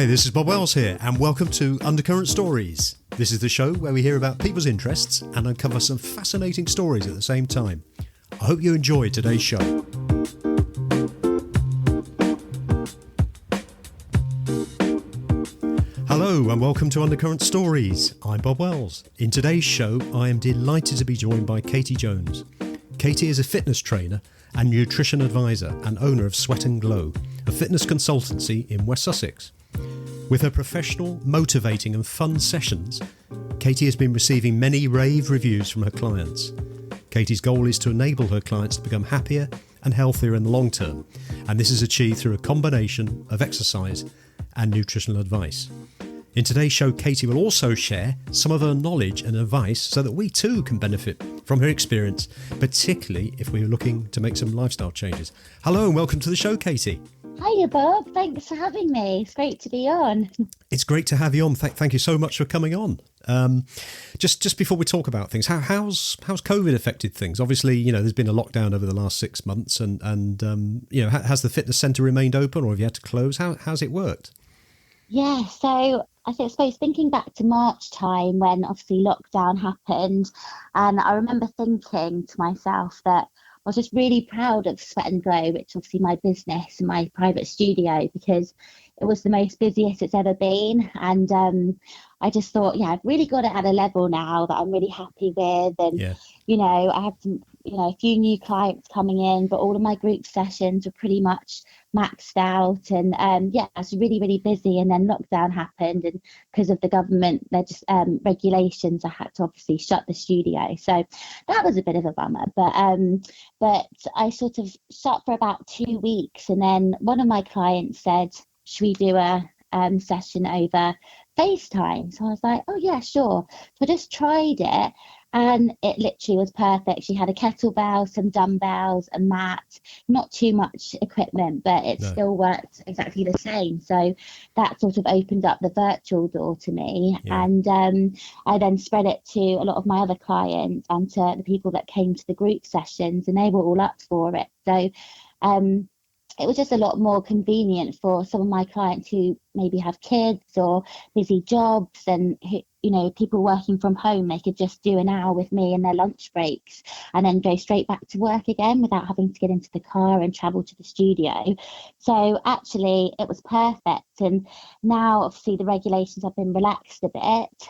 Hi, this is Bob Wells here, and welcome to Undercurrent Stories. This is the show where we hear about people's interests and uncover some fascinating stories at the same time. I hope you enjoy today's show. Hello and welcome to Undercurrent Stories. I'm Bob Wells. In today's show, I am delighted to be joined by Katie Jones. Katie is a fitness trainer and nutrition advisor and owner of Sweat and Glow, a fitness consultancy in West Sussex. With her professional, motivating and fun sessions, Katie has been receiving many rave reviews from her clients. Katie's goal is to enable her clients to become happier and healthier in the long term, and this is achieved through a combination of exercise and nutritional advice. In today's show, Katie will also share some of her knowledge and advice so that we too can benefit from her experience, particularly if we are looking to make some lifestyle changes. Hello and welcome to the show, Katie. Hiya, Bob. Thanks for having me. It's great to be on. It's great to have you on. Thank you so much for coming on. Just before we talk about things, how's COVID affected things? Obviously, there's been a lockdown over the last 6 months, and has the fitness centre remained open, or have you had to close? How's it worked? Yeah, so I suppose thinking back to March time when obviously lockdown happened, and I remember thinking to myself that I was just really proud of Sweat and Glow, which is obviously my business and my private studio, because it was the most busiest it's ever been. And I just thought, I've really got it at a level now that I'm really happy with. And, I had some, a few new clients coming in, but all of my group sessions were pretty much maxed out. And I was really, really busy. And then lockdown happened. And because of the government regulations, I had to obviously shut the studio. So that was a bit of a bummer. But I sort of shut for about 2 weeks. And then one of my clients said, should we do a session over FaceTime? So I was like, oh yeah, sure. So I just tried it and it literally was perfect. She had a kettlebell, some dumbbells, a mat, not too much equipment, but it still worked exactly the same. So that sort of opened up the virtual door to me. Yeah. And I then spread it to a lot of my other clients and to the people that came to the group sessions, and they were all up for it. So it was just a lot more convenient for some of my clients who maybe have kids or busy jobs, and who, people working from home. They could just do an hour with me in their lunch breaks and then go straight back to work again without having to get into the car and travel to the studio. So actually it was perfect. And now obviously the regulations have been relaxed a bit.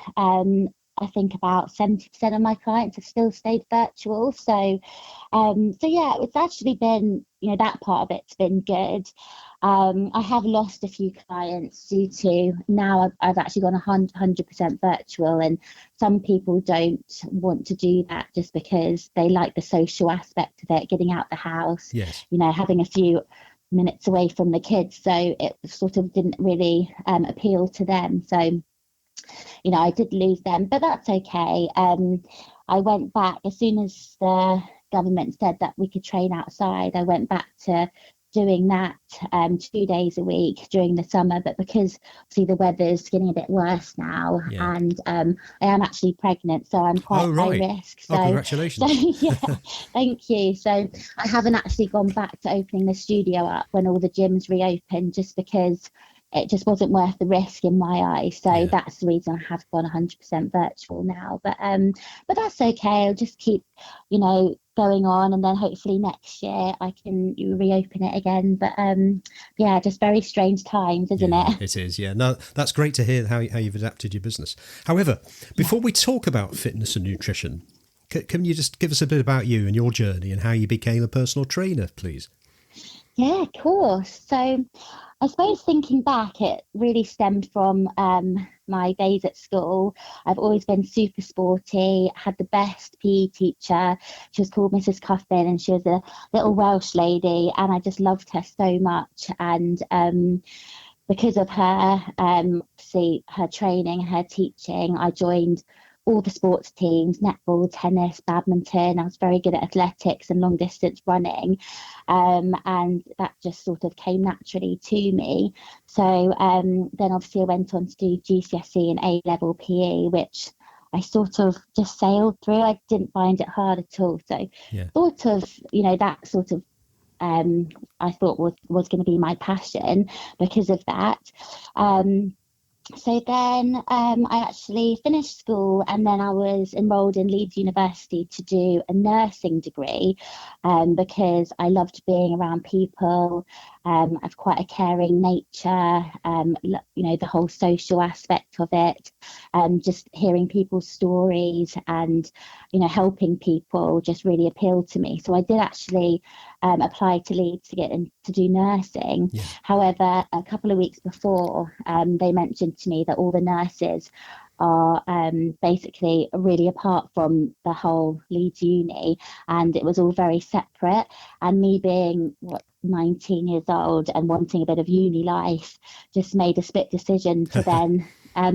I think about 70% of my clients have still stayed virtual. So it's actually been, that part of it's been good. I have lost a few clients due to now I've actually gone 100% virtual, and some people don't want to do that just because they like the social aspect of it, getting out the house, having a few minutes away from the kids. So it sort of didn't really appeal to them. So I did lose them, but that's okay. I went back as soon as the government said that we could train outside. I went back to doing that 2 days a week during the summer, but because obviously the weather's getting a bit worse now, and I am actually pregnant, so I'm quite high risk. So, congratulations. So, thank you. So I haven't actually gone back to opening the studio up when all the gyms reopened, just because it just wasn't worth the risk in my eyes. So that's the reason I have gone 100% virtual now. But that's okay. I'll just keep, going on, and then hopefully next year I can reopen it again. But just very strange times, isn't it? It is, yeah. No, that's great to hear how you've adapted your business. However, before we talk about fitness and nutrition, can you just give us a bit about you and your journey and how you became a personal trainer, please? Yeah, of course. So I suppose thinking back, it really stemmed from my days at school. I've always been super sporty, had the best PE teacher. She was called Mrs. Cuffin, and she was a little Welsh lady, and I just loved her so much. And because of her, obviously her training, her teaching, I joined all the sports teams: netball, tennis, badminton. I was very good at athletics and long distance running, and that just sort of came naturally to me. So then obviously I went on to do GCSE and A-level PE, which I sort of just sailed through. I didn't find it hard at all. So thought of, that sort of I thought was going to be my passion because of that. Um, so then I actually finished school, and then I was enrolled in Leeds University to do a nursing degree, because I loved being around people. I've quite a caring nature, the whole social aspect of it, just hearing people's stories and, helping people just really appealed to me. So I did actually apply to Leeds to get in to do nursing. Yeah. However, a couple of weeks before, they mentioned to me that all the nurses are basically really apart from the whole Leeds uni, and it was all very separate. And me being 19 years old and wanting a bit of uni life, just made a split decision to then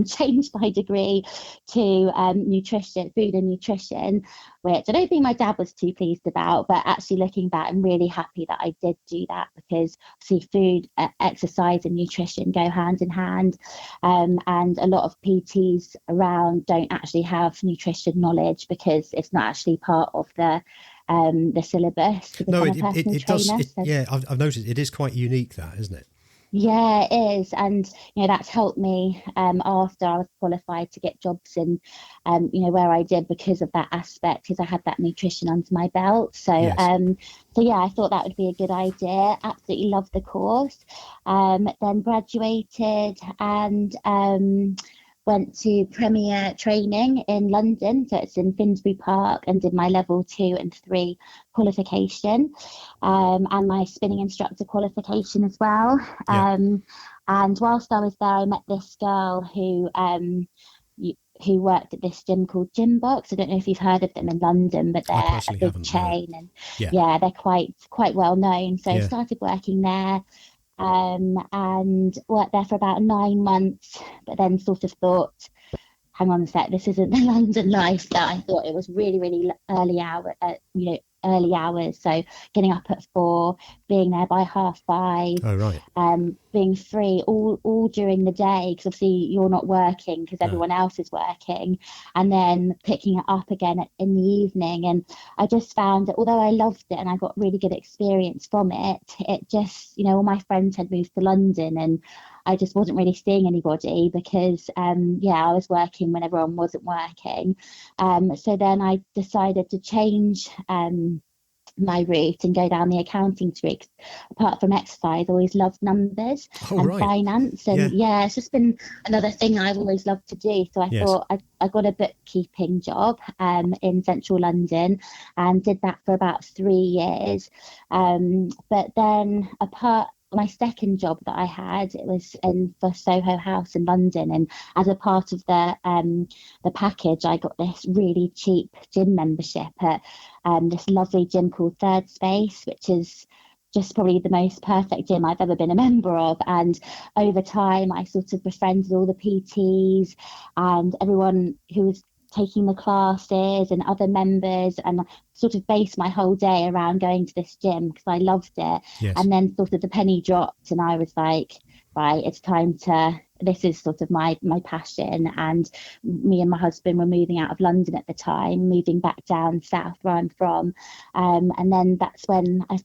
change my degree to nutrition, food and nutrition, which I don't think my dad was too pleased about. But actually looking back, I'm really happy that I did do that, because see, food, exercise and nutrition go hand in hand, and a lot of PTs around don't actually have nutrition knowledge because it's not actually part of the syllabus to become a personal trainer. Yeah, I've noticed it is quite unique, that, isn't it? Yeah, it is. And, that's helped me after I was qualified to get jobs in, where I did, because of that aspect, because I had that nutrition under my belt. So, Yes. so yeah, I thought that would be a good idea. Absolutely loved the course. Then graduated and went to Premier Training in London, so it's in Finsbury Park, and did my level 2 and 3 qualification, and my spinning instructor qualification as well. Yeah. And whilst I was there, I met this girl who worked at this gym called Gym Box. I don't know if you've heard of them in London, but they're a big chain, and yeah, they're quite well known. So I started working there. And worked there for about 9 months, but then sort of thought, hang on a sec, this isn't the London life that I thought. It was really, really early hours. So getting up at 4, being there by 5:30. Oh, right. Being free all during the day, because obviously you're not working because everyone else is working, and then picking it up again in the evening. And I just found that although I loved it and I got really good experience from it, it just, all my friends had moved to London, and I just wasn't really seeing anybody because, I was working when everyone wasn't working. So then I decided to change my route and go down the accounting route. Apart from exercise, I always loved numbers and finance. And it's just been another thing I've always loved to do. So I thought I got a bookkeeping job in central London, and did that for about 3 years. But then my second job that I had, it was for Soho House in London, and as a part of the package, I got this really cheap gym membership at this lovely gym called Third Space, which is just probably the most perfect gym I've ever been a member of. And over time, I sort of befriended all the PTs and everyone who was taking the classes and other members, and sort of based my whole day around going to this gym because I loved it. And then sort of the penny dropped, and I was like, right, it's time this is sort of my passion. And me and my husband were moving out of London at the time, moving back down south where I'm from. And then that's when I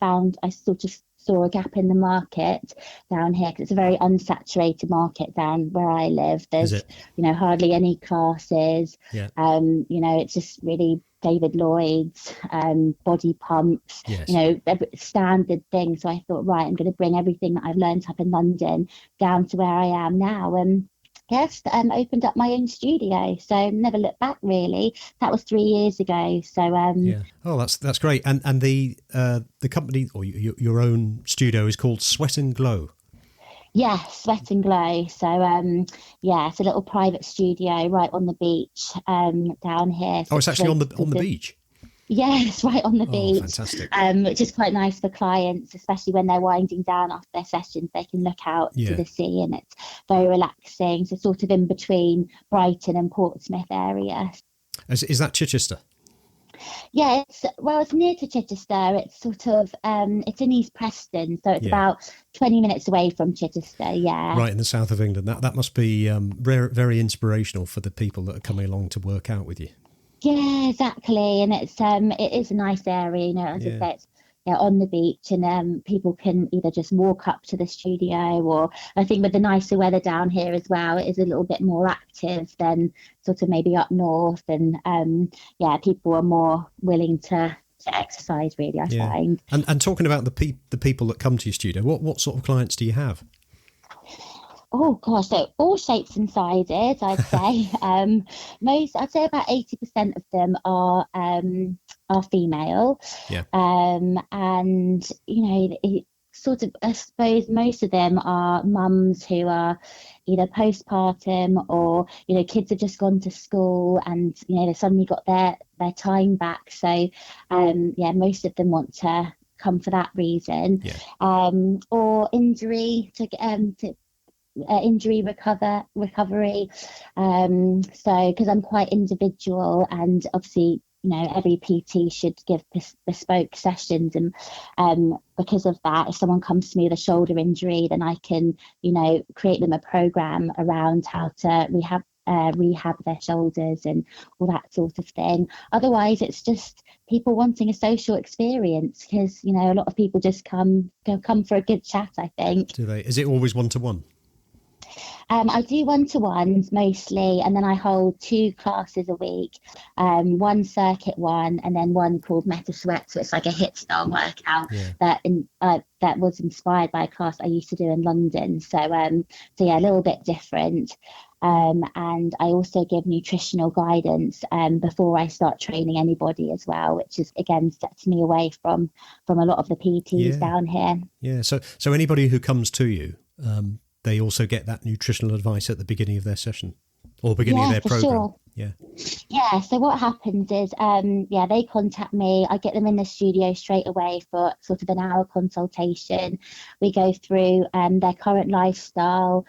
sort of saw a gap in the market down here, because it's a very unsaturated market down where I live. There's hardly any classes. It's just really David Lloyd's, body pumps, standard things. So I thought, right, I'm going to bring everything that I've learned up in London down to where I am now. And opened up my own studio. So never looked back, really. That was 3 years ago. So Oh, that's great. And the company, or your own studio, is called Sweat and Glow. Yeah, Sweat and Glow. So it's a little private studio right on the beach down here. So it's actually on the beach. Yes, right on the beach. Fantastic. Which is quite nice for clients, especially when they're winding down after their sessions. They can look out to the sea, and it's very relaxing. So sort of in between Brighton and Portsmouth area. Is that Chichester? Yeah, it's near to Chichester. It's sort of it's in East Preston, so it's about 20 minutes away from Chichester. Yeah, right in the south of England. That must be very inspirational for the people that are coming along to work out with you. Yeah, exactly. And it is a nice area, as I say, it's on the beach, and people can either just walk up to the studio, or I think with the nicer weather down here as well, it is a little bit more active than sort of maybe up north, and people are more willing to exercise, really, I find. And talking about the people that come to your studio, what sort of clients do you have? Oh gosh, so all shapes and sizes, I'd say. I'd say about 80% of them are female. Yeah. And it sort of, I suppose most of them are mums who are either postpartum, or kids have just gone to school, and they suddenly got their time back. So most of them want to come for that reason. Or injury to injury recovery. So because I'm quite individual, and obviously every PT should give bespoke sessions, and because of that, if someone comes to me with a shoulder injury, then I can create them a program around how to rehab their shoulders and all that sort of thing. Otherwise, it's just people wanting a social experience, because a lot of people just come for a good chat, I think. Do they? Is it always one-to-one? I do one-to-ones mostly, and then I hold 2 classes a week, one circuit one, and then one called Meta Sweat. So it's like a HIIT style workout that was inspired by a class I used to do in London. So a little bit different. And I also give nutritional guidance before I start training anybody as well, which is again sets me away from a lot of the PTs down here. Yeah. So anybody who comes to you, they also get that nutritional advice at the beginning of their session or beginning of their program. Sure. Yeah. So what happens is, they contact me. I get them in the studio straight away for sort of an hour consultation. We go through their current lifestyle.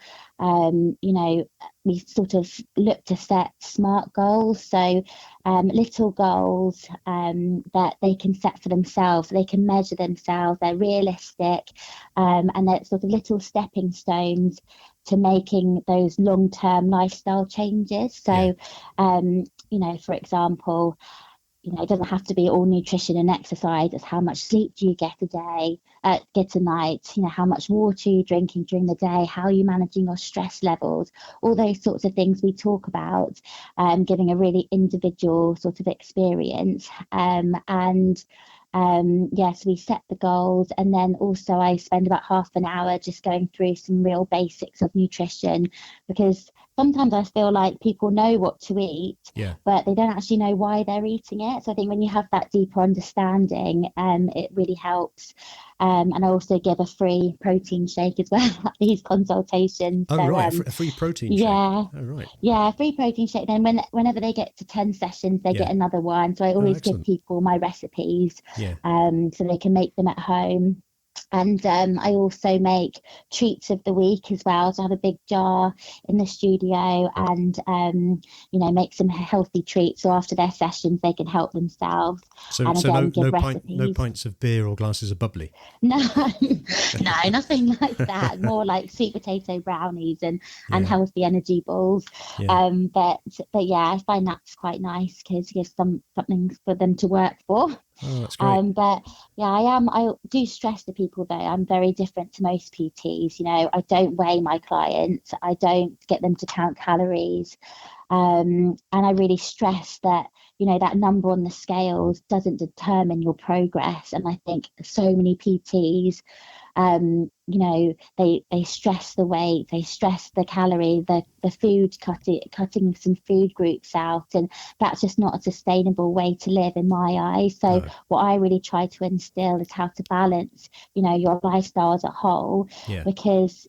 We sort of look to set SMART goals. So little goals that they can set for themselves. They can measure themselves. They're realistic, and they're sort of little stepping stones to making those long-term lifestyle changes. So, for example, it doesn't have to be all nutrition and exercise. It's how much sleep do you get a night, how much water are you drinking during the day, how are you managing your stress levels, all those sorts of things we talk about, giving a really individual sort of experience. Yes, we set the goals, and then also I spend about half an hour just going through some real basics of nutrition, because sometimes I feel like people know what to eat, but they don't actually know why they're eating it. So I think when you have that deeper understanding, it really helps. And I also give a free protein shake as well at these consultations. Oh, so, right, a free protein shake. Yeah. Oh, right. Yeah, a free protein shake. Then whenever they get to 10 sessions, they get another one. So I always give people my recipes so they can make them at home. And I also make treats of the week as well. So I have a big jar in the studio, and make some healthy treats. So after their sessions, they can help themselves. So, and so again, no pints of beer or glasses of bubbly. No, nothing like that. More like sweet potato brownies and healthy energy balls. But I find that's quite nice, because it gives something for them to work for. Oh, that's great. I do stress to people though, I'm very different to most PTs. I don't weigh my clients. I don't get them to count calories. And I really stress that, that number on the scales doesn't determine your progress. And I think so many PTs, they stress the weight, they stress the calorie, the food, cutting some food groups out, and that's just not a sustainable way to live in my eyes. So what I really try to instill is how to balance, your lifestyle as a whole, because,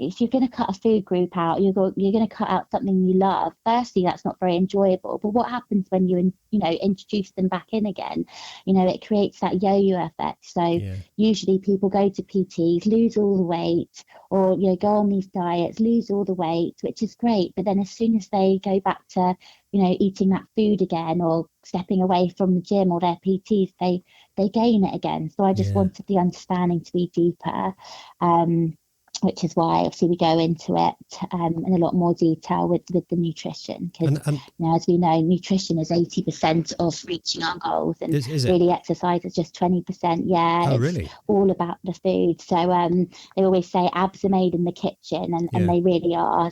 if you're going to cut a food group out, you're going to cut out something you love. Firstly, that's not very enjoyable. But what happens when you introduce them back in again? It creates that yo-yo effect. So usually people go to PTs, lose all the weight, or go on these diets, lose all the weight, which is great. But then as soon as they go back to eating that food again, or stepping away from the gym or their PTs, they gain it again. So I just wanted the understanding to be deeper. which is why obviously we go into it in a lot more detail with the nutrition, because And as we know, nutrition is 80% of reaching our goals, and is it? really exercise is just 20%. Yeah, Oh, it's really? all about the food. So they always say abs are made in the kitchen, and Yeah. they really are,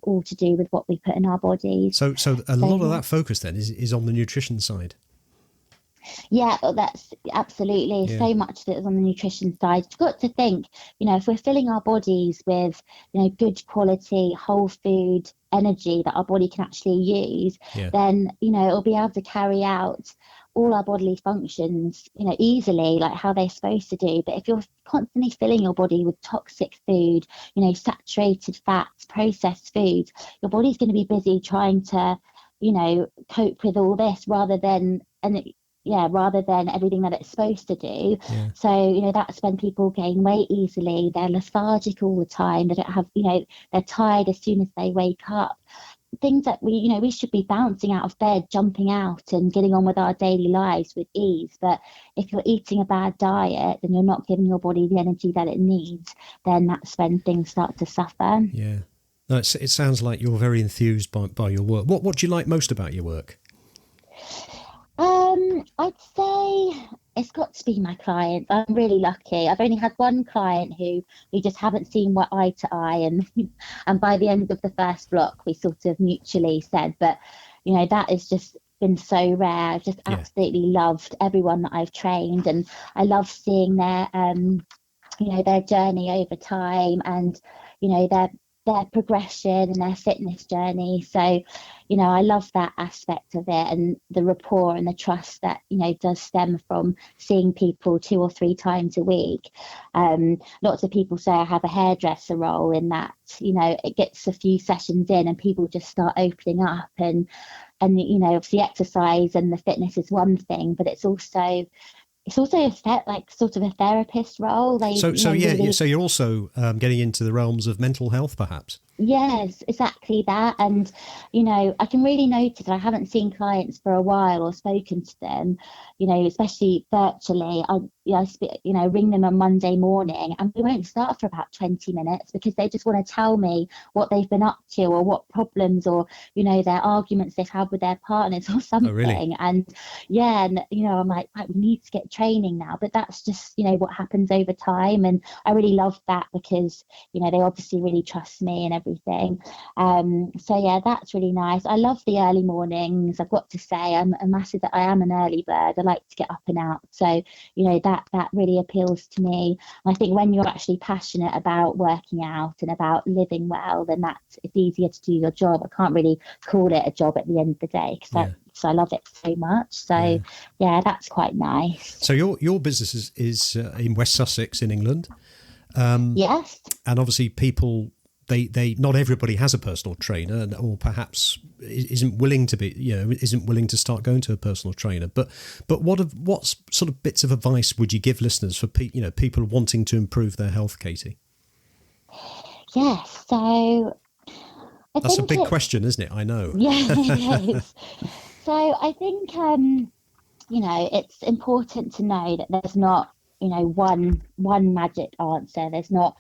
all to do with what we put in our bodies. So a So lot of yeah. that focus then is on the nutrition side. Yeah, that's absolutely Yeah. so much that is on the nutrition side. You've got to think, if we're filling our bodies with, good quality, whole food energy that our body can actually use, Yeah. then, it'll be able to carry out all our bodily functions, easily, like how they're supposed to do. But if you're constantly filling your body with toxic food, saturated fats, processed foods, your body's going to be busy trying to, cope with all this rather than everything that it's supposed to do. Yeah. So, that's when people gain weight easily. They're lethargic all the time. They don't have, they're tired as soon as they wake up. Things that we should be bouncing out of bed, jumping out and getting on with our daily lives with ease. But if you're eating a bad diet and you're not giving your body the energy that it needs, then that's when things start to suffer. Yeah. No, it sounds like you're very enthused by your work. What do you like most about your work? I'd say it's got to be my clients. I'm really lucky. I've only had one client who we just haven't seen eye to eye, and and by the end of the first block, we sort of mutually said, but that has just been so rare. I've just absolutely loved everyone that I've trained, and I love seeing their journey over time, and their progression and their fitness journey. So, I love that aspect of it, and the rapport and the trust that, does stem from seeing people 2 or 3 times a week. Lots of people say I have a hairdresser role in that, it gets a few sessions in and people just start opening up, and obviously exercise and the fitness is one thing, but it's also sort of a therapist role. So you're also getting into the realms of mental health, perhaps. Yes, exactly that. And, I can really notice I haven't seen clients for a while or spoken to them, especially virtually. I ring them on Monday morning and we won't start for about 20 minutes because they just want to tell me what they've been up to or what problems or, their arguments they've had with their partners or something. Oh, really? And I'm like, right, we need to get training now. But that's just, what happens over time. And I really love that because, they obviously really trust me and everything. So yeah, that's really nice. I love the early mornings. I've got to say I am an early bird. I like to get up and out. So, that really appeals to me. And I think when you're actually passionate about working out and about living well, then it's easier to do your job. I can't really call it a job at the end of the day because I love it so much. So yeah, that's quite nice. So your business is in West Sussex in England. Yes. And obviously people, they not everybody has a personal trainer, or perhaps isn't willing to start going to a personal trainer. But what sort of bits of advice would you give listeners for people wanting to improve their health, Katie? Yes. So that's a big question, isn't it? I know. Yeah, it is. So I think it's important to know that there's not one magic answer. There's not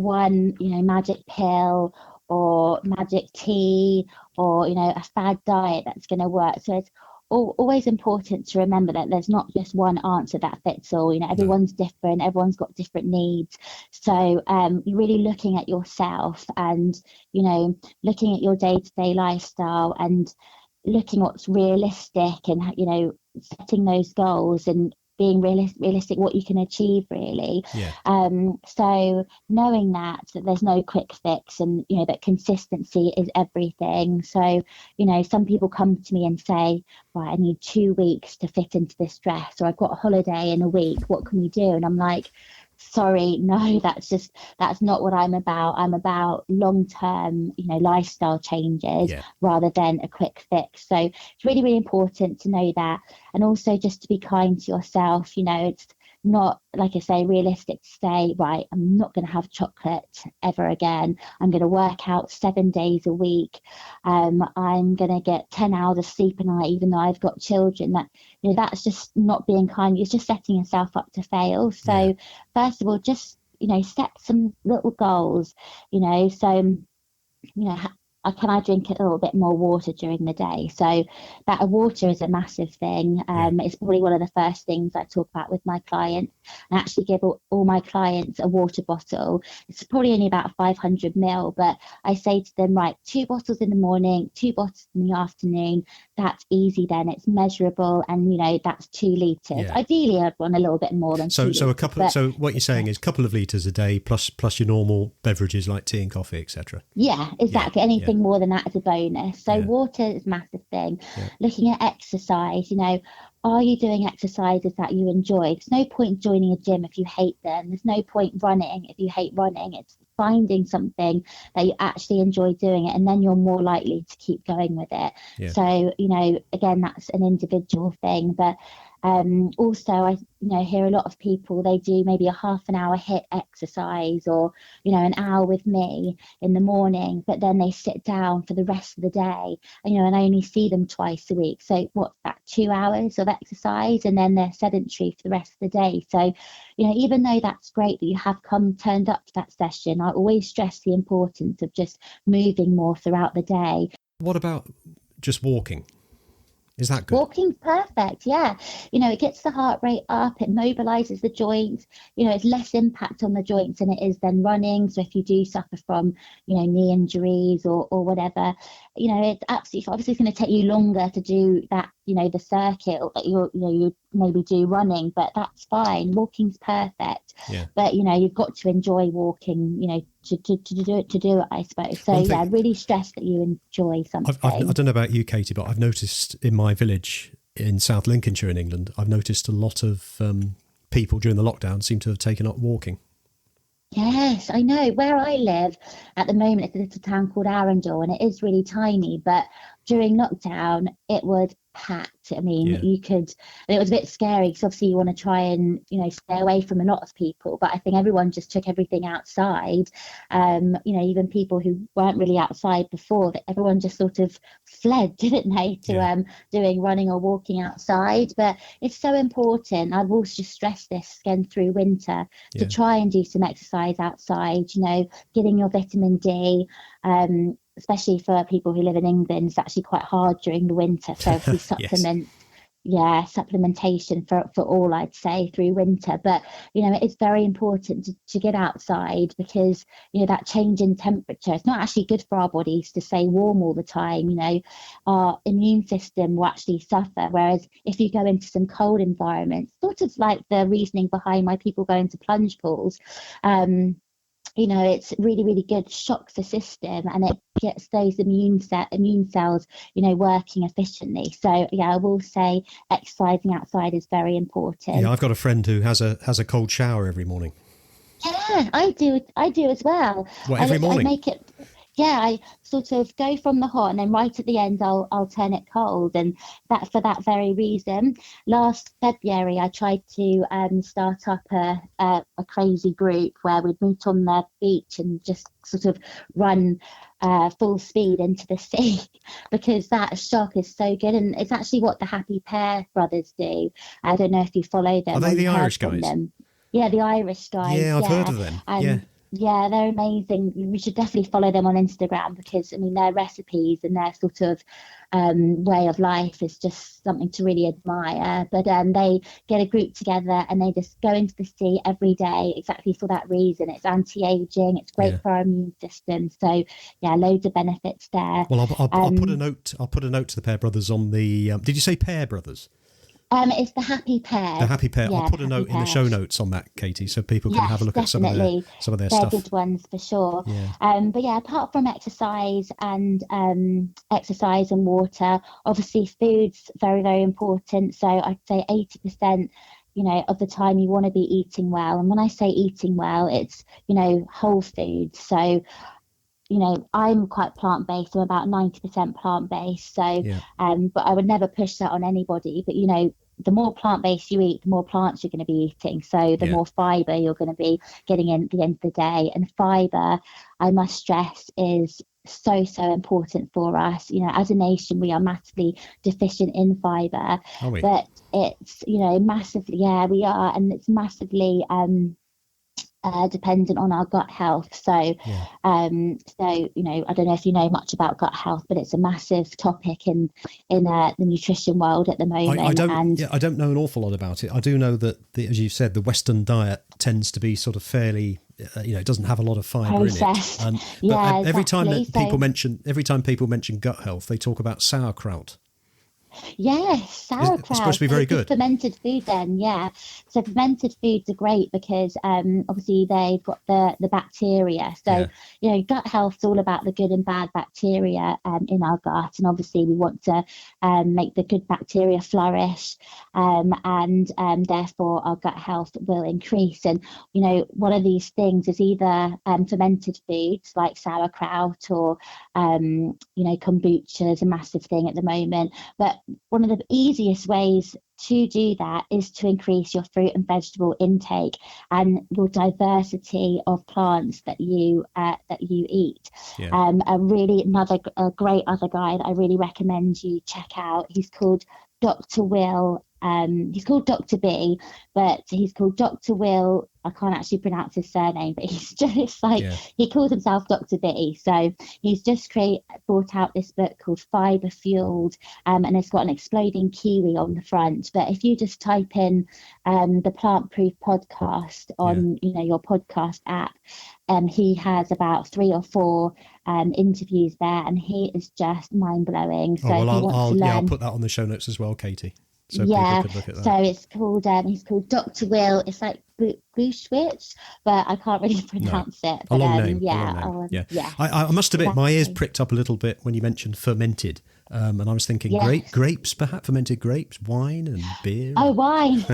one magic pill or magic tea or a fad diet that's going to work. So it's always important to remember that there's not just one answer that fits all. Everyone's different, everyone's got different needs. So you're really looking at yourself and looking at your day-to-day lifestyle and looking what's realistic and setting those goals and being realistic what you can achieve, really. So knowing that there's no quick fix and that consistency is everything. So some people come to me and say, right, I need 2 weeks to fit into this dress, or I've got a holiday in a week, what can we do? And I'm like, sorry, no, that's not what I'm about. I'm about long-term, lifestyle changes rather than a quick fix. So it's really, really important to know that. And also just to be kind to yourself. It's not, like I say, realistic to say, right, I'm not going to have chocolate ever again. I'm going to work out 7 days a week. I'm going to get 10 hours of sleep a night, even though I've got children. That's just not being kind. It's just setting yourself up to fail. So first of all, just set some little goals, so, can I drink a little bit more water during the day? So that water is a massive thing. It's probably one of the first things I talk about with my clients. I actually give all my clients a water bottle. It's probably only about 500 ml, but I say to them, right, 2 bottles in the morning, 2 bottles in the afternoon. That's easy then. It's measurable, and that's 2 litres. Yeah. Ideally, I'd want a little bit more than 2 litres. So what you're saying is a couple of litres a day plus your normal beverages like tea and coffee, etc. Yeah, exactly. Anything more than that is a bonus. So water is a massive thing. Yeah. Looking at exercise, are you doing exercises that you enjoy? There's no point joining a gym if you hate them. There's no point running if you hate running. It's finding something that you actually enjoy doing it, and then you're more likely to keep going with it. Yeah. So, again, that's an individual thing. But also, I hear a lot of people, they do maybe a half an hour HIIT exercise, or an hour with me in the morning, but then they sit down for the rest of the day, and I only see them twice a week. So what's that, 2 hours of exercise, and then they're sedentary for the rest of the day. So even though that's great that you have turned up to that session, I always stress the importance of just moving more throughout the day. What about just walking? Is that good? Walking's perfect, yeah. It gets the heart rate up, it mobilizes the joints. It's less impact on the joints than it is then running. So if you do suffer from, knee injuries or whatever, it's absolutely, obviously it's going to take you longer to do that, the circuit that you maybe do running, but that's fine. Walking's perfect. Yeah. But you've got to enjoy walking, to do it, I suppose. So really stress that you enjoy something. I don't know about you, Katie, but I've noticed in my village in South Lincolnshire in England, I've noticed a lot of people during the lockdown seem to have taken up walking. Yes, I know. Where I live at the moment, it's a little town called Arundel, and it is really tiny, but during lockdown it was packed. I mean, it was a bit scary because obviously you want to try and stay away from a lot of people, but I think everyone just took everything outside. Even people who weren't really outside before, that everyone just sort of fled, didn't they, to doing running or walking outside. But it's so important. I've also just stressed this again through winter to try and do some exercise outside, getting your vitamin D. Especially for people who live in England, it's actually quite hard during the winter. So if we supplementation for all, I'd say, through winter. But it's very important to get outside, because that change in temperature, it's not actually good for our bodies to stay warm all the time. Our immune system will actually suffer, whereas if you go into some cold environments, sort of like the reasoning behind why people go into plunge pools, it's really, really good, shocks the system, and it gets those immune cells, working efficiently. So I will say exercising outside is very important. Yeah, I've got a friend who has a cold shower every morning. Yeah, I do as well. Every morning? I make it. Yeah, I sort of go from the hot, and then right at the end I'll turn it cold, and that for that very reason. Last February I tried to start up a crazy group where we'd meet on the beach and just sort of run full speed into the sea, because that shock is so good, and it's actually what the Happy Pear brothers do. I don't know if you follow them. Are they the Irish guys? Yeah, the Irish guys. Yeah, I've heard of them. Yeah, they're amazing. We should definitely follow them on Instagram, because their recipes and their sort of way of life is just something to really admire. But they get a group together and they just go into the sea every day, exactly for that reason. It's anti-aging. It's great for our immune system. So loads of benefits there. Well, I'll put a note. I'll put a note to the Pear Brothers on the. Did you say Pear Brothers? It's the Happy Pear. The Happy Pear. I'll put a note in the show notes on that, Katie, so people can have a look at some of their They're stuff. They're good ones for sure. Yeah. But apart from exercise and water, obviously food's very, very important. So I'd say 80%, of the time you want to be eating well. And when I say eating well, it's, whole foods. So I'm quite plant-based. I'm about 90% plant-based. So, but I would never push that on anybody. But, the more plant-based you eat, the more plants you're going to be eating. So the more fibre you're going to be getting in at the end of the day. And fibre, I must stress, is so important for us. As a nation, we are massively deficient in fibre. Are we? But it's, massively, we are. And it's massively... dependent on our gut health. So, Yeah. I don't know if you know much about gut health, but it's a massive topic in the nutrition world at the moment. I don't know an awful lot about it. I do know that, as you said, the Western diet tends to be sort of fairly, it doesn't have a lot of fibre in it. Yeah, every time exactly. people mention gut health, they talk about sauerkraut. Yes, It's supposed sauerkraut. to be So very just good. fermented food then, yeah. So fermented foods are great because obviously they've got the bacteria. So, Yeah. gut health's all about the good and bad bacteria in our gut. And obviously we want to make the good bacteria flourish and therefore our gut health will increase. And, one of these things is either fermented foods like sauerkraut or, kombucha is a massive thing at the moment. But one of the easiest ways to do that is to increase your fruit and vegetable intake and your diversity of plants that you eat. Yeah. Really a great other guy that I really recommend you check out. He's called Dr. Will. He's called Dr. B, but he's called Dr. Will. I can't actually pronounce his surname, but he's just he calls himself Dr. B. So he's just brought out this book called Fiber Fueled, and it's got an exploding kiwi on the front. But if you just type in the Plant Proof podcast on your podcast app, he has about 3 or 4 interviews there, and he is just mind blowing. So I'll put that on the show notes as well, Katie. So people could look at that. So it's called he's called Dr. Will. It's like Bushwitch, but I can't really pronounce it. But, a long name. Yeah. I must admit, my ears pricked up a little bit when you mentioned fermented. And I was thinking grapes, perhaps fermented grapes, wine and beer. Oh, wine.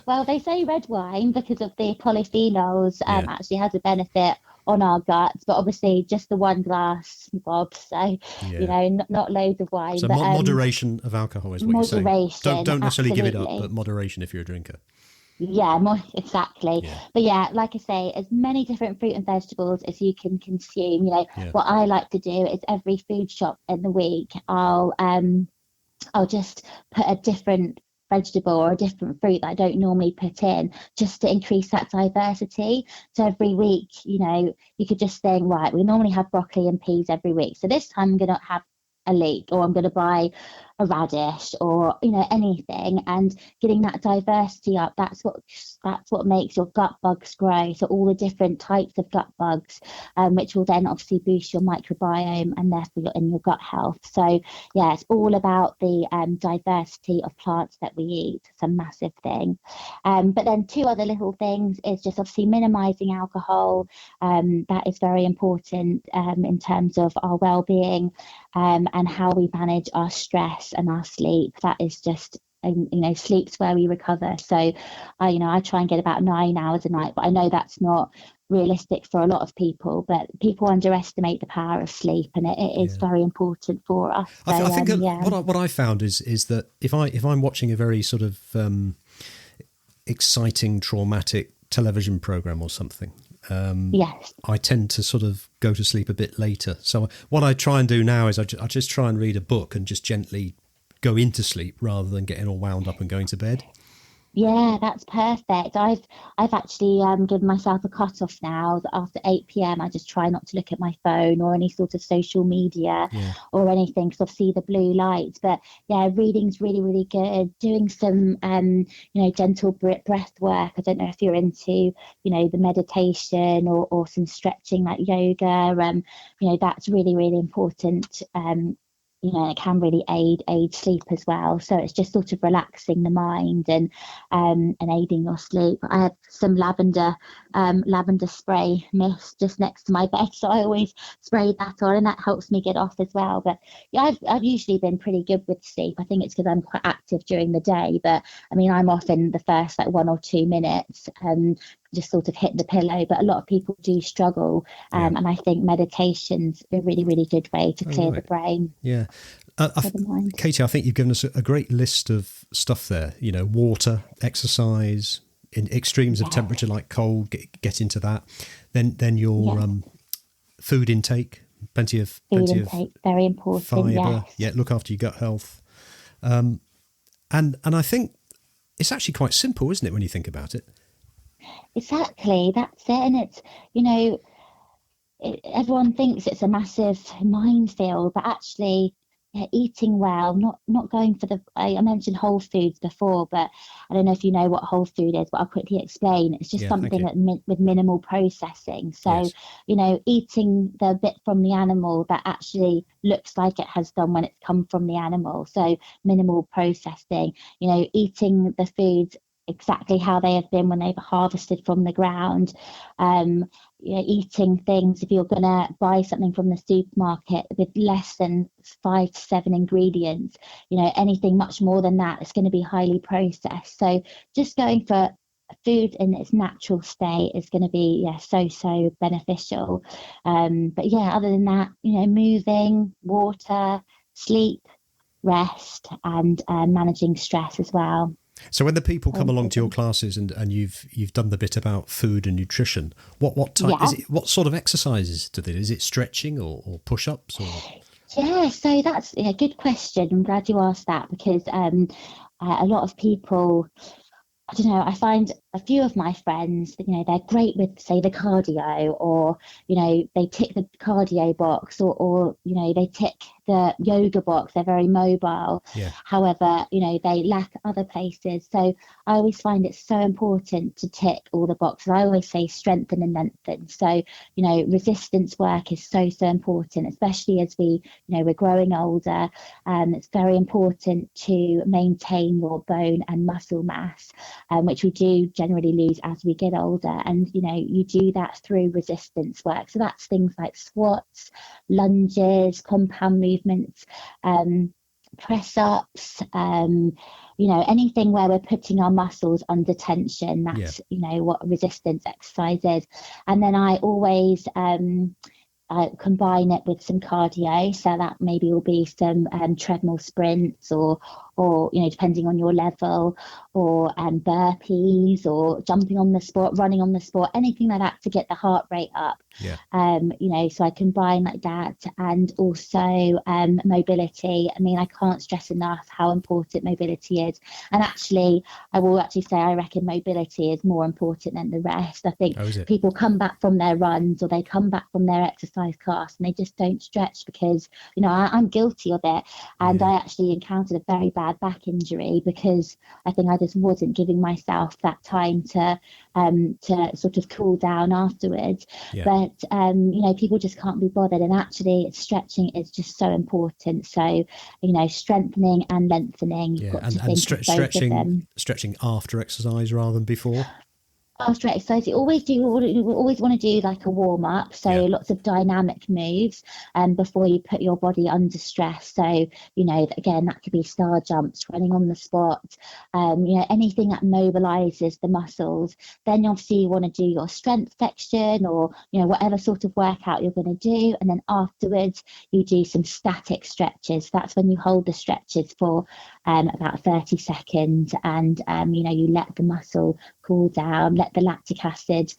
Well, they say red wine because of the polyphenols actually has a benefit on our guts, but obviously just the one glass, Bob. So, not loads of wine. So but, moderation of alcohol is what you're saying. Don't necessarily give it up, but moderation if you're a drinker. Yeah, more exactly. Yeah. But like I say, as many different fruit and vegetables as you can consume. What I like to do is every food shop in the week, I'll just put a different vegetable or a different fruit that I don't normally put in, just to increase that diversity. So every week, you could just think, right, we normally have broccoli and peas every week. So this time I'm going to have a leek, or I'm going to buy a radish, or anything, and getting that diversity up, that's what makes your gut bugs grow. So all the different types of gut bugs, which will then obviously boost your microbiome and therefore your gut health. So it's all about the diversity of plants that we eat. It's a massive thing. But then 2 other little things is just obviously minimizing alcohol. That is very important in terms of our well-being and how we manage our stress and our sleep. That is just, sleep's where we recover. So I try and get about 9 hours a night, but I know that's not realistic for a lot of people, but people underestimate the power of sleep, and it is very important for us. So, I think what I found is that if I'm watching a very sort of exciting, traumatic television program or something, I tend to sort of go to sleep a bit later. So what I try and do now is I just try and read a book and just gently go into sleep rather than getting all wound up and going to bed. Yeah, that's perfect. I've actually given myself a cutoff now. After 8 p.m, I just try not to look at my phone or any sort of social media or anything, because I see the blue light. But reading's really, really good. Doing some gentle breath work. I don't know if you're into the meditation or some stretching like yoga. That's really, really important. It can really aid sleep as well. So it's just sort of relaxing the mind and aiding your sleep. I have some lavender spray mist just next to my bed, so I always spray that on, and that helps me get off as well. But I've usually been pretty good with sleep. I think it's because I'm quite active during the day, but I mean I'm off in the first 1 or 2 minutes and just sort of hit the pillow. But a lot of people do struggle, and I think meditation's a really, really good way to clear the brain. Katie, I think you've given us a great list of stuff there. Water, exercise, in extremes of temperature like cold, get into that. Then your food intake, plenty of very important. Fibre, look after your gut health, and I think it's actually quite simple, isn't it, when you think about it? exactly, that's it. And it's, you know, everyone thinks it's a massive minefield, but actually, yeah, eating well, not going for the. I mentioned whole foods before, but I don't know if you know what whole food is, but I'll quickly explain. It's just Yeah, thank something you. that with minimal processing. So, Yes. you know, eating the bit from the animal that actually looks like it has done when it's come from the animal. So minimal processing. You know, eating the foods exactly how they have been when they've harvested from the ground. Um, you know, eating things, if you're going to buy something from the supermarket with less than 5 to 7 ingredients, you know, anything much more than that is going to be highly processed. So just going for food in its natural state is going to be, yeah, so beneficial. But yeah, other than that, you know, moving, water, sleep, rest, and managing stress as well. So when the people So come along to your important. classes and you've done the bit about food and nutrition, what type is Yeah. it? What sort of exercises do they do? Is it stretching or push ups or? Yeah, so that's a good question. I'm glad you asked that because a lot of people, I don't know, I find a few of my friends, you know, they're great with, say, the cardio, or, you know, they tick the cardio box, or, you know, they tick the yoga box. They're very mobile. Yeah. However, you know, they lack other places. So I always find it so important to tick all the boxes. I always say strengthen and lengthen. So, you know, resistance work is so important, especially as we're growing older. It's very important to maintain your bone and muscle mass, which we do generally lose as we get older. And, you know, you do that through resistance work. So that's things like squats, lunges, compound movements, um, press ups, you know, anything where we're putting our muscles under tension. Yeah. That's, you know, what resistance exercise is. And then I always, combine it with some cardio, so that maybe will be some treadmill sprints, or you know, depending on your level, or burpees, or jumping on the spot, running on the spot, anything like that to get the heart rate up. Yeah. You know, so I combine like that, and also mobility. I mean, I can't stress enough how important mobility is. And actually, I will actually say I reckon mobility is more important than the rest. I think Oh, is it? people come back from their runs, or they come back from their exercise class, and they just don't stretch because, you know, I'm guilty of it. And Yeah. I actually encountered a very bad back injury because I think I just wasn't giving myself that time to sort of cool down afterwards. Yeah. But you know, people just can't be bothered, and actually stretching is just so important. So, you know, strengthening and lengthening, you've Yeah. got to And think of both of them. stretching after exercise rather than before. After exercise, you always want to do like a warm up, so Yeah. lots of dynamic moves before you put your body under stress. So, you know, again, that could be star jumps, running on the spot, you know, anything that mobilizes the muscles. Then obviously you want to do your strength section, or, you know, whatever sort of workout you're going to do. And then afterwards you do some static stretches. That's when you hold the stretches for about 30 seconds, and you know, you let the muscle cool down, let the lactic acid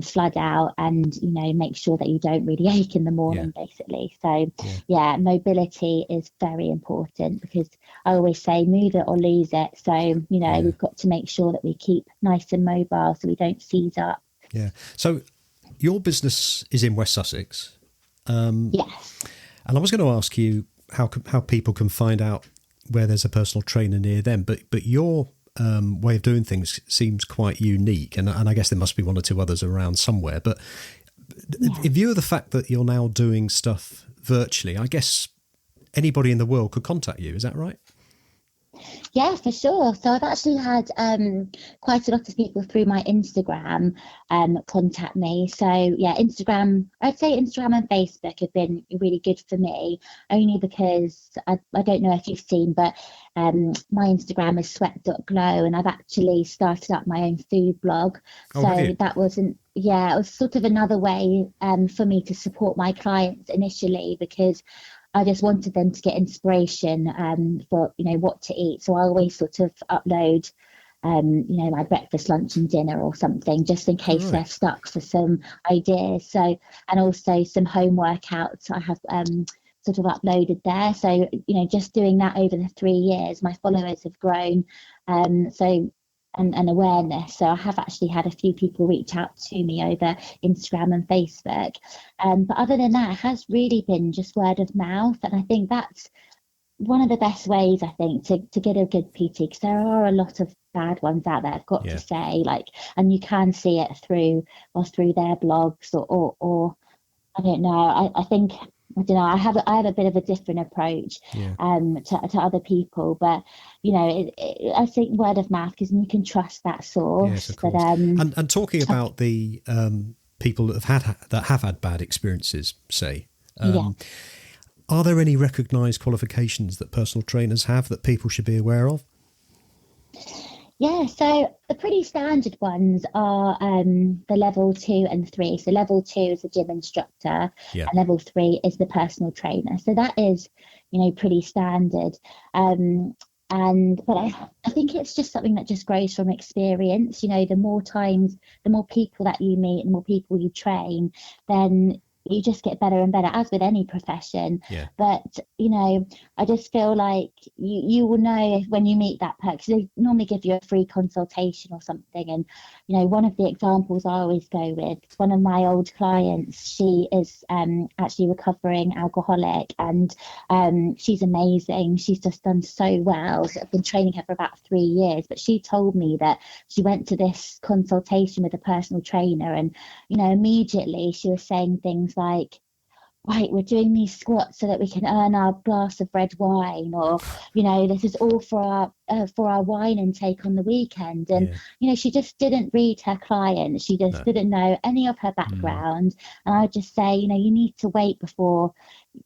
flood out, and, you know, make sure that you don't really ache in the Yeah. morning, basically. So Yeah. yeah, mobility is very important because I always say move it or lose it. So, you know, Yeah. we've got to make sure that we keep nice and mobile so we don't seize up. Yeah. So your business is in West Sussex, Yes. and I was going to ask you how people can find out where there's a personal trainer near them, but your way of doing things seems quite unique, and I guess there must be one or two others around somewhere. But Yeah. in view of the fact that you're now doing stuff virtually, I guess anybody in the world could contact you. Is that right? Yeah, for sure. So I've actually had quite a lot of people through my Instagram contact me. So yeah, Instagram, I'd say Instagram and Facebook have been really good for me, only because I don't know if you've seen, but my Instagram is sweat.glow, and I've actually started up my own food blog. Oh, have So you? that wasn't, yeah, it was sort of another way for me to support my clients initially, because I just wanted them to get inspiration for, you know, what to eat. So I always sort of upload, you know, my breakfast, lunch, and dinner or something, just in Oh, case they're right. stuck for some ideas. So, and also some home workouts I have sort of uploaded there. So, you know, just doing that over the 3 years, my followers have grown. So and awareness. So I have actually had a few people reach out to me over Instagram and Facebook. But other than that, it has really been just word of mouth. And I think that's one of the best ways, I think, to get a good PT, because there are a lot of bad ones out there, I've got to say, like, and you can see it through their blogs or I don't know. I think, I don't know. I have a bit of a different approach to other people, but I think word of mouth, because you can trust that source. Yes, of course. And talking about the people that have had bad experiences, say, are there any recognised qualifications that personal trainers have that people should be aware of? Yeah, so the pretty standard ones are the level 2 and 3. So level 2 is the gym instructor, and level 3 is the personal trainer. So that is, pretty standard. But I think it's just something that just grows from experience. The more times, the more people that you meet, the more people you train, then you just get better and better, as with any profession. But I just feel like you will know when you meet that person. They normally give you a free consultation or something, and one of the examples I always go with, one of my old clients, she is actually recovering alcoholic, and she's amazing. She's just done so well. So I've been training her for about 3 years, but she told me that she went to this consultation with a personal trainer, and immediately she was saying things like, right, we're doing these squats so that we can earn our glass of red wine, or this is all for our wine intake on the weekend. And she just didn't read her client. She just didn't know any of her background. And I just say, you need to wait before,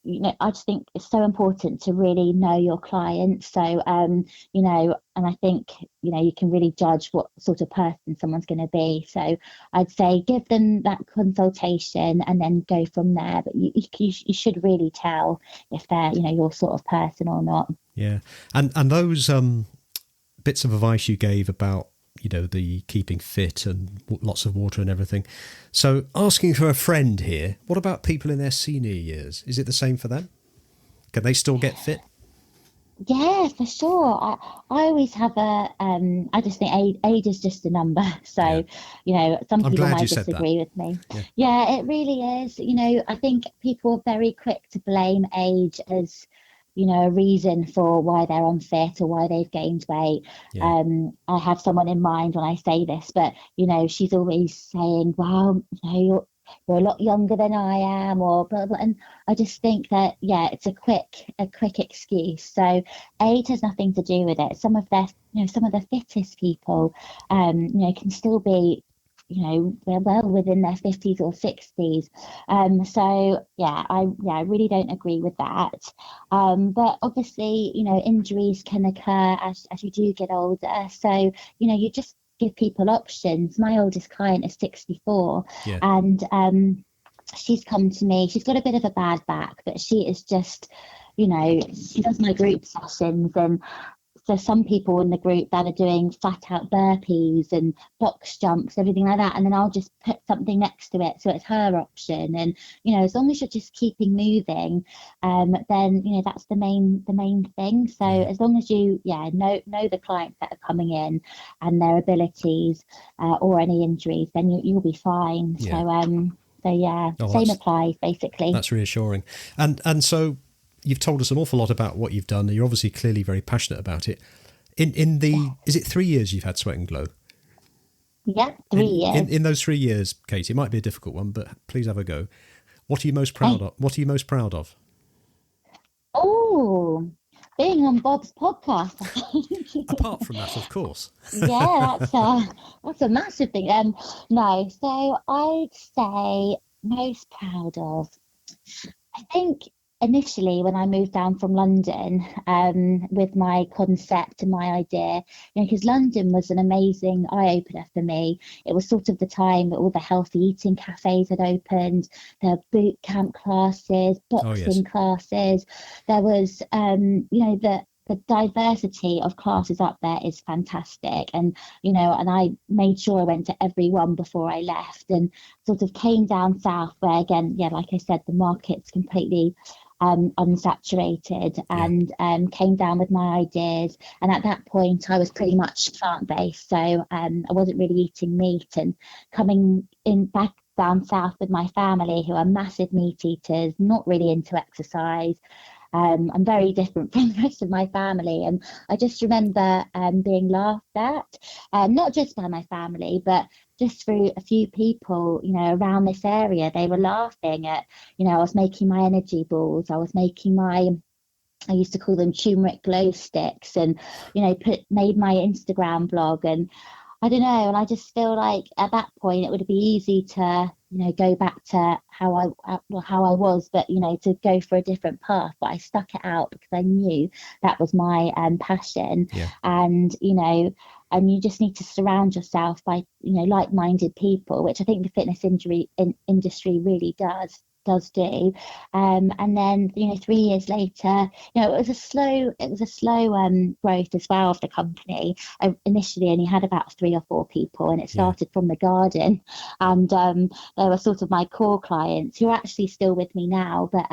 I just think it's so important to really know your client. So and I think you can really judge what sort of person someone's going to be. So I'd say give them that consultation and then go from there. But you should really tell if they're your sort of person or not. Yeah, and those bits of advice you gave about the keeping fit and lots of water and everything. So asking for a friend here, what about people in their senior years? Is it the same for them? Can they still get fit? Yeah, for sure. I always have I just think age is just a number. So, some people might disagree with me. Yeah, it really is. I think people are very quick to blame age as, a reason for why they're unfit or why they've gained weight. I have someone in mind when I say this, but, she's always saying, well, you're a lot younger than I am, or blah, blah. And I just think that, it's a quick excuse. So age has nothing to do with it. Some of the fittest people, can still be, they're well within their 50s or 60s. So I really don't agree with that. But obviously, injuries can occur as you do get older. So, you just give people options. My oldest client is 64, and she's come to me. She's got a bit of a bad back, but she is just, she does my group sessions, and so some people in the group that are doing flat out burpees and box jumps, everything like that, and then I'll just put something next to it, so it's her option. And as long as you're just keeping moving, then that's the main thing. So as long as you know the clients that are coming in and their abilities or any injuries, then you'll be fine. Same applies basically. That's reassuring. And so you've told us an awful lot about what you've done. You're obviously clearly very passionate about it. Is it 3 years you've had Sweat and Glow? Yeah, 3 years. In those 3 years, Katie, it might be a difficult one, but please have a go. What are you most proud of? What are you most proud of? Oh, being on Bob's podcast. Apart from that, of course. Yeah, that's a massive thing. No, so I'd say most proud of, I think initially when I moved down from London, with my concept and my idea, because London was an amazing eye-opener for me. It was sort of the time that all the healthy eating cafes had opened, the boot camp classes, boxing classes. There was, the diversity of classes up there is fantastic. And, and I made sure I went to every one before I left, and sort of came down south where, again, like I said, the market's completely unsaturated, and came down with my ideas. And at that point, I was pretty much plant-based, so I wasn't really eating meat. And coming in back down south with my family, who are massive meat eaters, not really into exercise. I'm very different from the rest of my family. And I just remember being laughed at, not just by my family, but just through a few people, around this area. They were laughing at, I was making my energy balls. I was making I used to call them turmeric glow sticks, and, made my Instagram blog. And I don't know. And I just feel like at that point it would be easy to, go back to how I was, but, to go for a different path. But I stuck it out because I knew that was my passion. Yeah. And, and you just need to surround yourself by, like-minded people, which I think the fitness industry really does do. And then 3 years later, it was a slow growth as well of the company. I initially only had about 3 or 4 people, and it started from the garden. And they were sort of my core clients, who are actually still with me now. But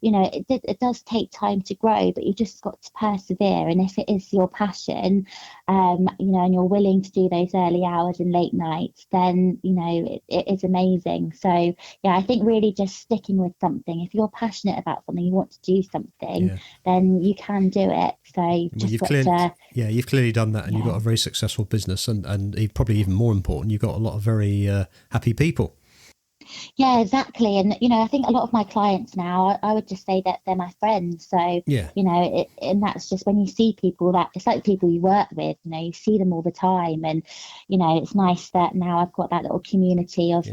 it does take time to grow, but you just got to persevere. And if it is your passion, and you're willing to do those early hours and late nights, then it is amazing. So I think really just sticking with something. If you're passionate about something, you want to do something, then you can do it. So you've clearly done that, and you've got a very successful business, and probably even more important, you've got a lot of very happy people. Yeah, exactly. And, I think a lot of my clients now, I would just say that they're my friends. So, and that's just when you see people that it's like people you work with, you see them all the time. And, it's nice that now I've got that little community of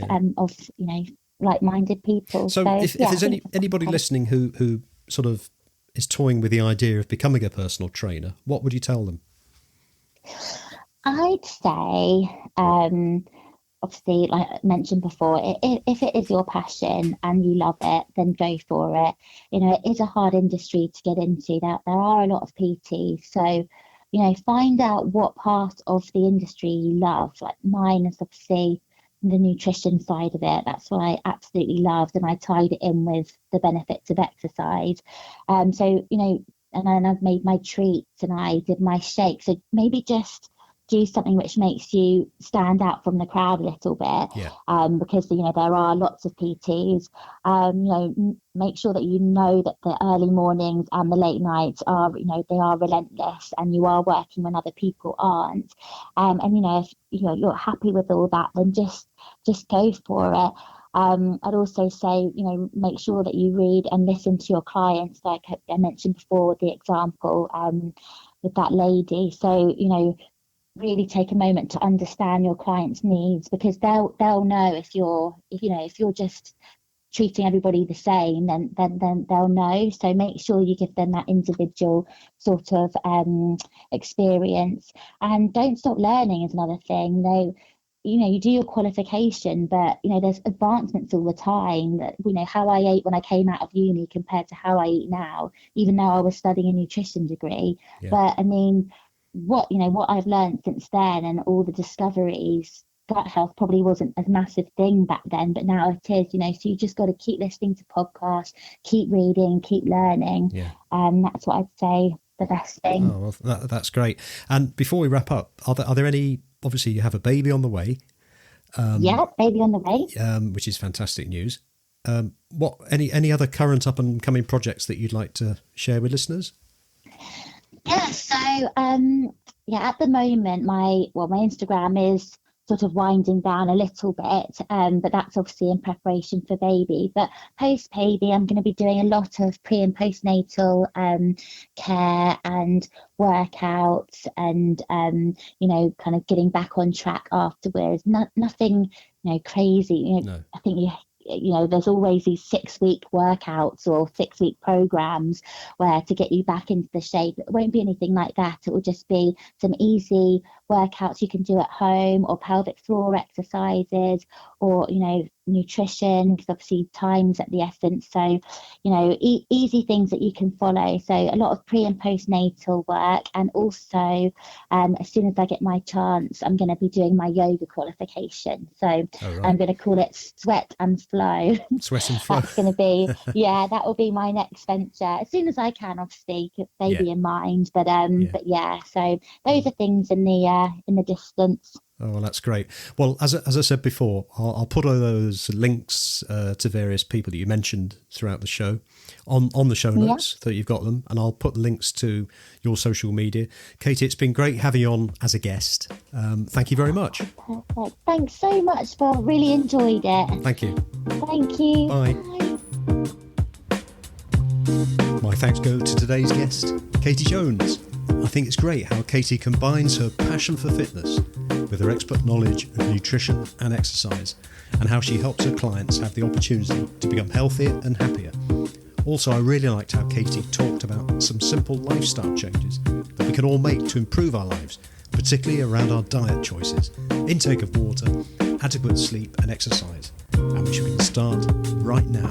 like-minded people. So if there's anybody listening who sort of is toying with the idea of becoming a personal trainer, what would you tell them? I'd say, obviously, like I mentioned before, if it is your passion and you love it, then go for it. It is a hard industry to get into. There are a lot of PTs. So, find out what part of the industry you love. Like mine is obviously the nutrition side of it. That's what I absolutely loved, and I tied it in with the benefits of exercise. So, and then I've made my treats and I did my shakes. So maybe just do something which makes you stand out from the crowd a little bit, because there are lots of PTs. Make sure that that the early mornings and the late nights are they are relentless, and you are working when other people aren't. And if you're happy with all that, then just go for it. I'd also say, make sure that you read and listen to your clients, like I mentioned before, the example with that lady. So really take a moment to understand your client's needs, because they'll know if you're just treating everybody the same, then they'll know. So make sure you give them that individual sort of experience, and don't stop learning is another thing. You do your qualification, but there's advancements all the time. That how I ate when I came out of uni compared to how I eat now, even though I was studying a nutrition degree. But I mean, what I've learned since then, and all the discoveries, gut health probably wasn't a massive thing back then, but now it is. So you just got to keep listening to podcasts, keep reading, keep learning. That's what I'd say the best thing. Oh, well, that's great. And before we wrap up, are there any? Obviously, you have a baby on the way. Baby on the way, which is fantastic news. What any other current up and coming projects that you'd like to share with listeners? So at the moment my Instagram is sort of winding down a little bit, but that's obviously in preparation for baby. But post baby, I'm going to be doing a lot of pre and postnatal care and workouts, and kind of getting back on track afterwards. Nothing crazy. No. I think there's always these 6-week workouts or 6-week programs where to get you back into the shape. It won't be anything like that. It will just be some easy workouts you can do at home, or pelvic floor exercises, or nutrition, because obviously time's at the essence. So, easy things that you can follow. So a lot of pre and postnatal work, and also as soon as I get my chance, I'm going to be doing my yoga qualification. So I'm going to call it Sweat and Flow. Sweat and Flow. That's going to be, that will be my next venture as soon as I can, obviously, baby in mind. But so those are things in the distance. Oh, well, that's great. Well, as I said before, I'll put all those links to various people that you mentioned throughout the show on the show notes, that you've got them, and I'll put links to your social media. Katie, it's been great having you on as a guest. Thank you very much. Perfect. Thanks so much, Bob. Really enjoyed it. Thank you. Thank you. Bye. My thanks go to today's guest, Katie Jones. I think it's great how Katie combines her passion for fitness with her expert knowledge of nutrition and exercise, and how she helps her clients have the opportunity to become healthier and happier. Also, I really liked how Katie talked about some simple lifestyle changes that we can all make to improve our lives, particularly around our diet choices, intake of water, adequate sleep and exercise, and which we can start right now.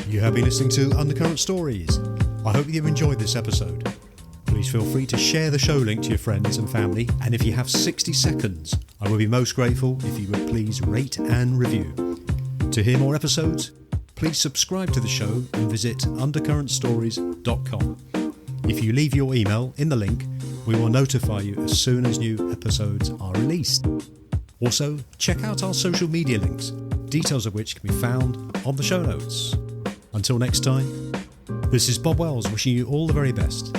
You have been listening to Undercurrent Stories. I hope you've enjoyed this episode. Please feel free to share the show link to your friends and family, and if you have 60 seconds, I will be most grateful if you would please rate and review. To hear more episodes, please subscribe to the show and visit undercurrentstories.com. If you leave your email in the link, we will notify you as soon as new episodes are released. Also, check out our social media links, details of which can be found on the show notes. Until next time, this is Bob Wells wishing you all the very best.